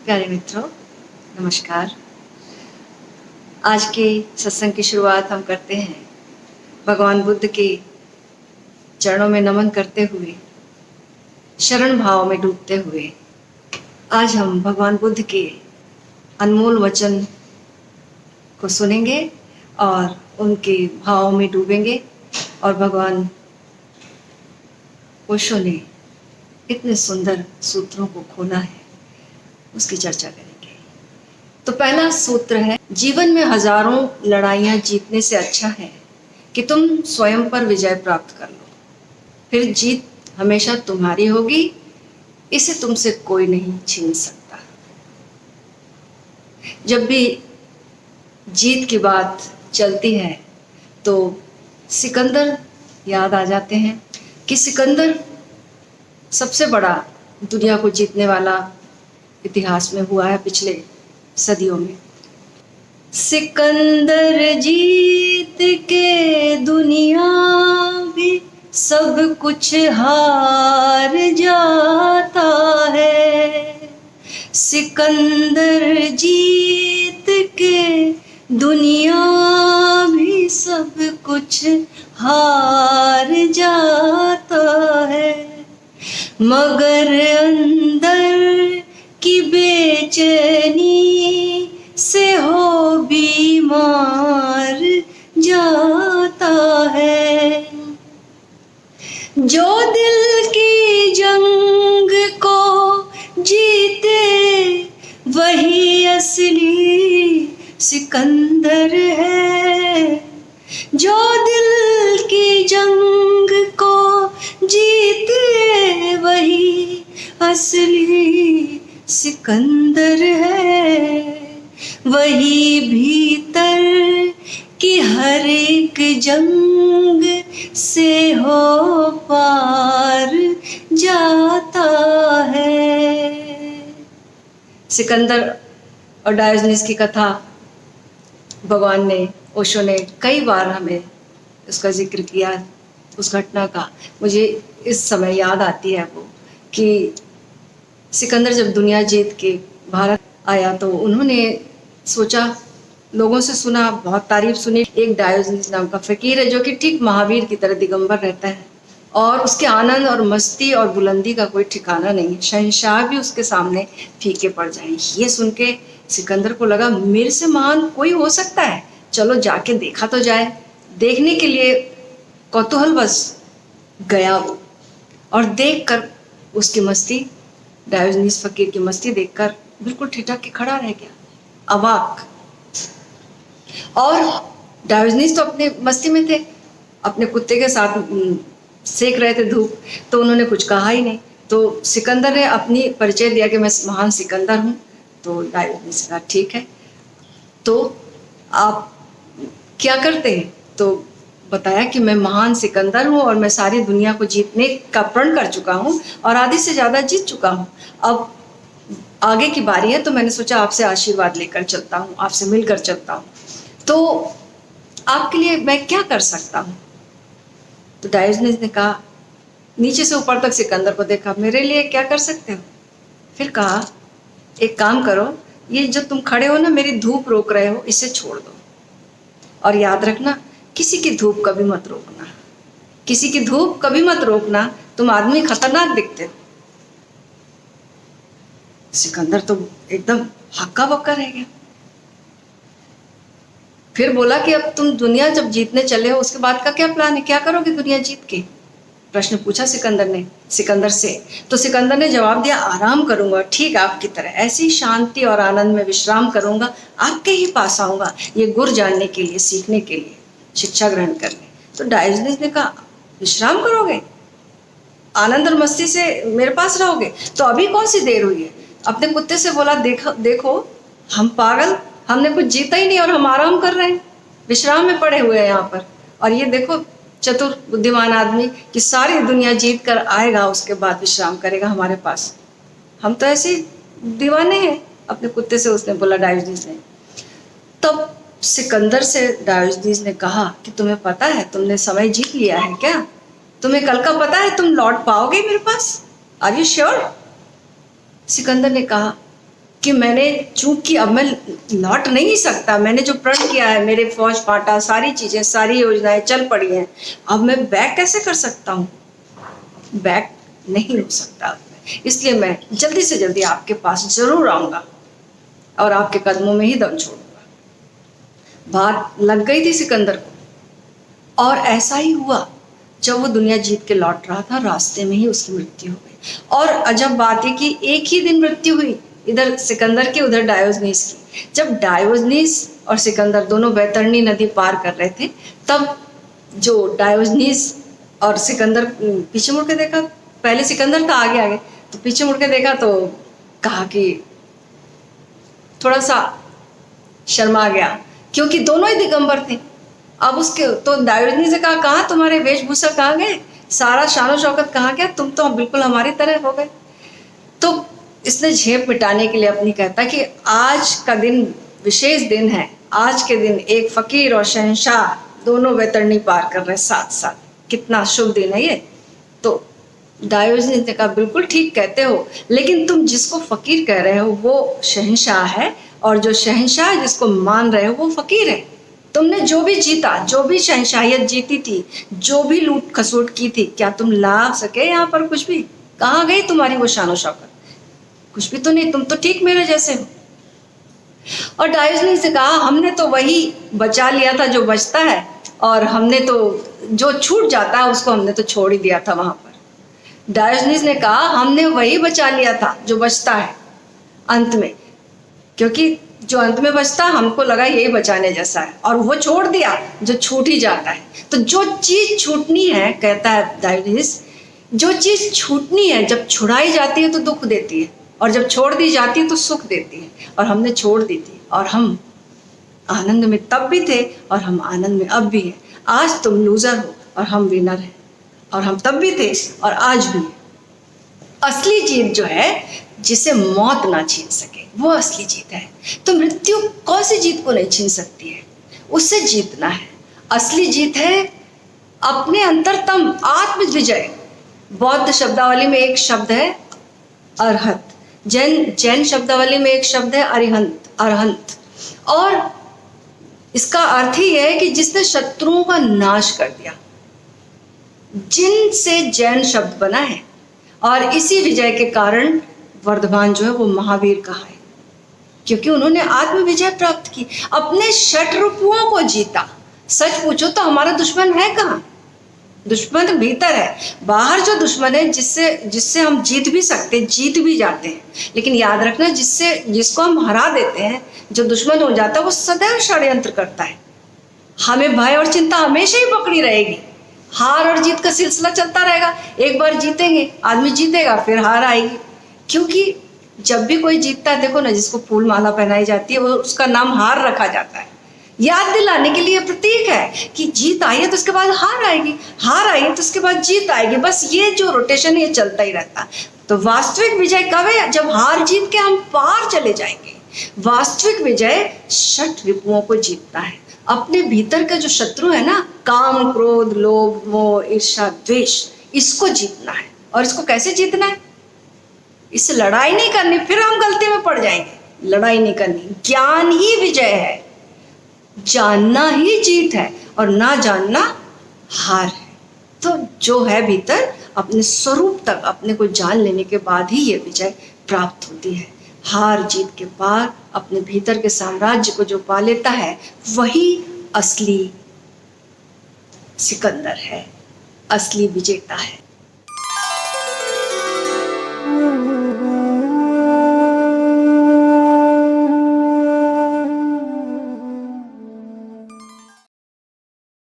प्यारे मित्रों, नमस्कार। आज के सत्संग की शुरुआत हम करते हैं भगवान बुद्ध के चरणों में नमन करते हुए, शरण भाव में डूबते हुए। आज हम भगवान बुद्ध के अनमोल वचन को सुनेंगे और उनके भाव में डूबेंगे और भगवान ओशो ने इतने सुंदर सूत्रों को खोला है, उसकी चर्चा करेंगे। तो पहला सूत्र है, जीवन में हजारों लड़ाइयां जीतने से अच्छा है कि तुम स्वयं पर विजय प्राप्त कर लो, फिर जीत हमेशा तुम्हारी होगी, इसे तुमसे कोई नहीं छीन सकता। जब भी जीत की बात चलती है तो सिकंदर याद आ जाते हैं कि सिकंदर सबसे बड़ा दुनिया को जीतने वाला इतिहास में हुआ है पिछले सदियों में। सिकंदर जीत के दुनिया भी सब कुछ हार जाता है। सिकंदर जीत के दुनिया भी सब कुछ हार जाता है, मगर अंदर की बेचैनी से हो बीमार जाता है। जो दिल की जंग को जीते वही असली सिकंदर है। जो दिल की जंग को जीते वही असली सिकंदर है। वही भीतर की हर एक जंग से हो पार जाता है। सिकंदर और डायोजनीस की कथा भगवान ने, ओशो ने कई बार हमें उसका जिक्र किया। उस घटना का मुझे इस समय याद आती है वो कि सिकंदर जब दुनिया जीत के भारत आया तो उन्होंने सोचा, लोगों से सुना, बहुत तारीफ सुनी। एक डायोजनीस नाम का फकीर है जो कि ठीक महावीर की तरह दिगंबर रहता है और उसके आनंद और मस्ती और बुलंदी का कोई ठिकाना नहीं है। शहंशाह भी उसके सामने फीके पड़ जाएं। ये सुन के सिकंदर को लगा, मेरे से महान कोई हो सकता है, चलो जाके देखा तो जाए। देखने के लिए कौतूहल बस गया वो, और देखकर उसकी मस्ती, डायोजनीस फकीर की मस्ती देखकर बिल्कुल ठिठक के खड़ा रह गया, अवाक। और डायोजनीस तो अपने मस्ती में थे, अपने कुत्ते के साथ सेक रहे थे धूप, तो उन्होंने कुछ कहा ही नहीं। तो सिकंदर ने अपनी परिचय दिया कि मैं महान सिकंदर हूँ। तो डायोजनीस कहा, ठीक है, तो आप क्या करते हैं? तो बताया कि मैं महान सिकंदर हूँ और मैं सारी दुनिया को जीतने का प्रण कर चुका हूँ और आधी से ज़्यादा जीत चुका हूँ। अब आगे की बारी है, तो मैंने सोचा आपसे आशीर्वाद लेकर चलता हूँ, आपसे मिलकर चलता हूँ, तो आपके लिए मैं क्या कर सकता हूँ? तो डायोजनीस ने कहा, नीचे से ऊपर तक सिकंदर को देखा, मेरे लिए क्या कर सकते हो? फिर कहा, एक काम करो, ये जो तुम खड़े हो ना, मेरी धूप रोक रहे हो, इसे छोड़ दो और याद रखना, किसी की धूप कभी मत रोकना, किसी की धूप कभी मत रोकना, तुम आदमी खतरनाक दिखते हो। सिकंदर तो एकदम हक्का बक्का रह गया। फिर बोला कि अब तुम दुनिया जब जीतने चले हो, उसके बाद का क्या प्लान है, क्या करोगे दुनिया जीत के? प्रश्न पूछा सिकंदर ने सिकंदर से। तो सिकंदर ने जवाब दिया, आराम करूंगा, ठीक आपकी तरह, ऐसी शांति और आनंद में विश्राम करूंगा, आपके ही पास आऊंगा, ये गुर जानने के लिए, सीखने के लिए, शिक्षा ग्रहण करने। तो डायोजनीस ने कहा, विश्राम करोगे, आनंद और मस्ती से मेरे पास रहोगे? तो अभी कौन सी देर हुई है? अपने कुत्ते से बोला, देखो देखो, हम पागल, हमने कुछ जीता ही नहीं और हम आराम कर रहे हैं, विश्राम में पड़े हुए हैं यहाँ पर। और ये देखो चतुर बुद्धिमान आदमी कि सारी दुनिया जीत कर आएगा, उसके बाद विश्राम करेगा हमारे पास। हम तो ऐसे दीवाने हैं, अपने कुत्ते से उसने बोला डायोजनीस ने। तब सिकंदर से डायोजनीस ने कहा कि तुम्हें पता है तुमने समय जीत लिया है क्या? तुम्हें कल का पता है तुम लौट पाओगे मेरे पास? Are you sure? सिकंदर ने कहा, कि मैंने चूक की, अब मैं लौट नहीं सकता, मैंने जो प्रण किया है, मेरे फौज फाटा, सारी चीजें, सारी योजनाएं चल पड़ी हैं, अब मैं बैक कैसे कर सकता हूँ? बैक नहीं हो सकता अब मैं। इसलिए मैं जल्दी से जल्दी आपके पास जरूर आऊंगा और आपके कदमों में ही दम छोड़ूंगा। बात लग गई थी सिकंदर को, और ऐसा ही हुआ। जब वो दुनिया जीत के लौट रहा था, रास्ते में ही उसकी मृत्यु हो गई। और अजब बात है कि एक ही दिन मृत्यु हुई, इधर सिकंदर की, उधर डायोजनीस की। जब डायोजनीस और सिकंदर दोनों वैतरणी नदी पार कर रहे थे, तब जो डायोजनीस और सिकंदर पीछे मुड़ के देखा, पहले सिकंदर था आगे आगे, तो पीछे मुड़ के देखा तो कहा कि थोड़ा सा शर्मा गया, क्योंकि दोनों ही दिगंबर थे। अब उसके तो डायोजनीस से कहा, कहाँ तुम्हारे वेशभूषा कहाँ गए, सारा शानो शौकत कहाँ गया, तुम तो बिल्कुल हमारी तरह हो गए। तो इसने झेप मिटाने के लिए अपनी कहता कि आज का दिन विशेष दिन है, आज के दिन एक फकीर और शहंशाह दोनों वैतरणी पार कर रहे साथ साथ, कितना शुभ दिन है ये। तो डायोजनीस ने कहा, बिल्कुल ठीक कहते हो, लेकिन तुम जिसको फकीर कह रहे हो वो शहंशाह है, और जो शहंशाह जिसको मान रहे हो वो फकीर है। तुमने जो भी जीता, जो भी शहंशाहियत जीती थी, जो भी लूट खसोट की थी, क्या तुम ला सके यहाँ पर कुछ भी? कहाँ गई तुम्हारी वो शानो शौकत? कुछ भी तो नहीं, तुम तो ठीक मेरे जैसे हो। और डायोजनीस ने कहा, हमने तो वही बचा लिया था जो बचता है, और हमने तो जो छूट जाता है उसको हमने तो छोड़ ही दिया था वहां पर। डायोजनीस ने कहा, हमने वही बचा लिया था जो बचता है अंत में, क्योंकि जो अंत में बचता हमको लगा यही बचाने जैसा है, और वो छोड़ दिया जो छूट ही जाता है। तो जो चीज छूटनी है, कहता है डायोजनीस, जो चीज छूटनी है जब छुड़ाई जाती है तो दुख देती है, और जब छोड़ दी जाती है तो सुख देती है। और हमने छोड़ दी थी, और हम आनंद में तब भी थे और हम आनंद में अब भी हैं। आज तुम लूजर हो और हम विनर हैं, और हम तब भी थे और आज भी हैं। असली जीत जो है, जिसे मौत ना छीन सके, वो असली जीत है। तो मृत्यु कौन सी जीत को नहीं छीन सकती है, उससे जीतना है। असली जीत है अपने अंतरतम आत्म विजय। बौद्ध शब्दावली में एक शब्द है अरहत, जैन शब्दावली में एक शब्द है अरहंत, और इसका अर्थ ही है कि जिसने शत्रुओं का नाश कर दिया। जिन से जैन शब्द बना है, और इसी विजय के कारण वर्धमान जो है वो महावीर कहा है, क्योंकि उन्होंने आत्म विजय प्राप्त की, अपने षट रिपुओं को जीता। सच पूछो तो हमारा दुश्मन है कहाँ? दुश्मन भीतर है। बाहर जो दुश्मन है, जिससे हम जीत भी सकते, जीत भी जाते हैं, लेकिन याद रखना, जिसको हम हरा देते हैं, जो दुश्मन हो जाता है, वो सदैव षड्यंत्र करता है। हमें भय और चिंता हमेशा ही पकड़ी रहेगी। हार और जीत का सिलसिला चलता रहेगा। एक बार जीतेंगे, आदमी जीतेगा, फिर हार आएगी। क्योंकि जब भी कोई जीतता है, देखो ना, जिसको फूल माला पहनाई जाती है, वो उसका नाम हार रखा जाता है, याद दिलाने के लिए प्रतीक है कि जीत आई है तो उसके बाद हार आएगी, हार आई है तो उसके बाद जीत आएगी। बस ये जो रोटेशन है, ये चलता ही रहता है। तो वास्तविक विजय कब है? जब हार जीत के हम पार चले जाएंगे। वास्तविक विजय षट रिपुओं को जीतना है। अपने भीतर का जो शत्रु है ना, काम, क्रोध, लोभ, मोह, ईर्ष्या, द्वेष, इसको जीतना है। और इसको कैसे जीतना है? इससे लड़ाई नहीं करनी, फिर हम गलती में पड़ जाएंगे। लड़ाई नहीं करनी, ज्ञान ही विजय है, जानना ही जीत है, और ना जानना हार है। तो जो है भीतर, अपने स्वरूप तक अपने को जान लेने के बाद ही ये विजय प्राप्त होती है। हार जीत के पार अपने भीतर के साम्राज्य को जो पा लेता है, वही असली सिकंदर है, असली विजेता है।